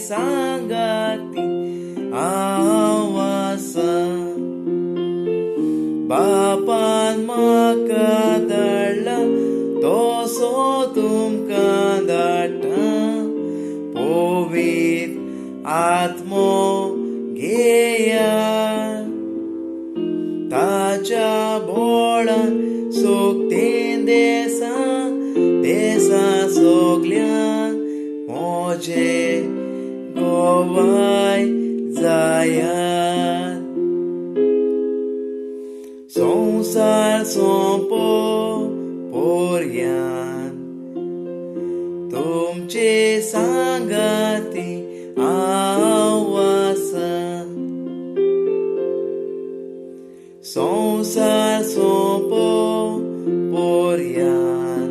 सांगाती आवाज बापान म्हाका धाडला तसो तुमकां धाडटा पवित्र आत्मो घेयात ताच्या बोळान सोगतेन देसा सोगल्यान मोजे गोवाय जायात संसार सोंपो पोरयान तुमचे सांगाती आवाज संसार सोंपो पोरयान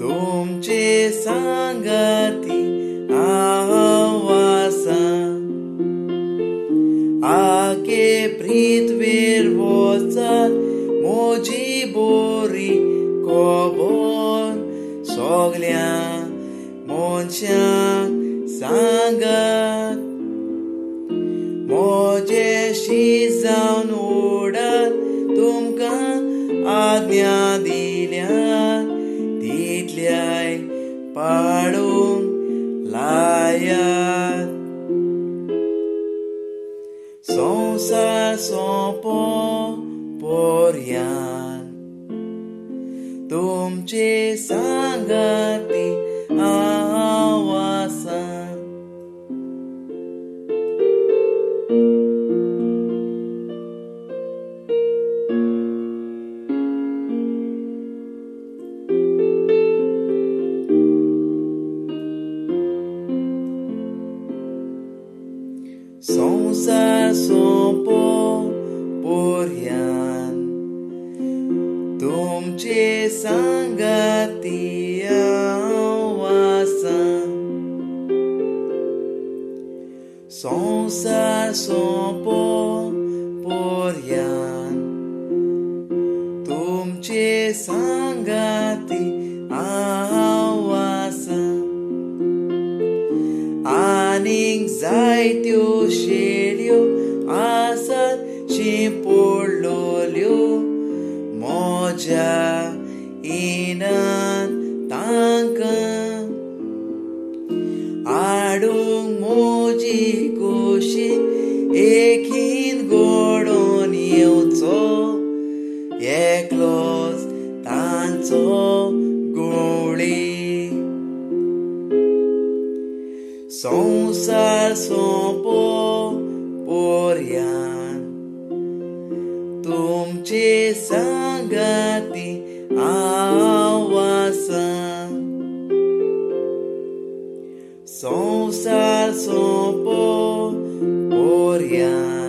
तुमचे सांगाती आवाज आके पृथ्वीर वचात मोजी बोरी खबर सगल्या मनशांक सांगात मोजेशी जावन ओडात तुमकां आज्ञा दिल्या तितल्याय पाळूंक लायात संसार सोंपो पोरयान तुमचे सांगाती आवाज संसार सोंपो पोरयान तुमचे सांगाती आवाज संसार सोंपो पोरयान तुमचे सांगाती आवाज आनीक जायत्यो शेळयो आसात शिंपडलोल्यो मोज्या इनान तांकां आडूंक मोजी कुशीक एकीन घडोवन येवचो एकलोच तांचो गवळी संसार सोंपो पोरयान तुमचे सांगाती आवाज संसार सोंपो पोरयान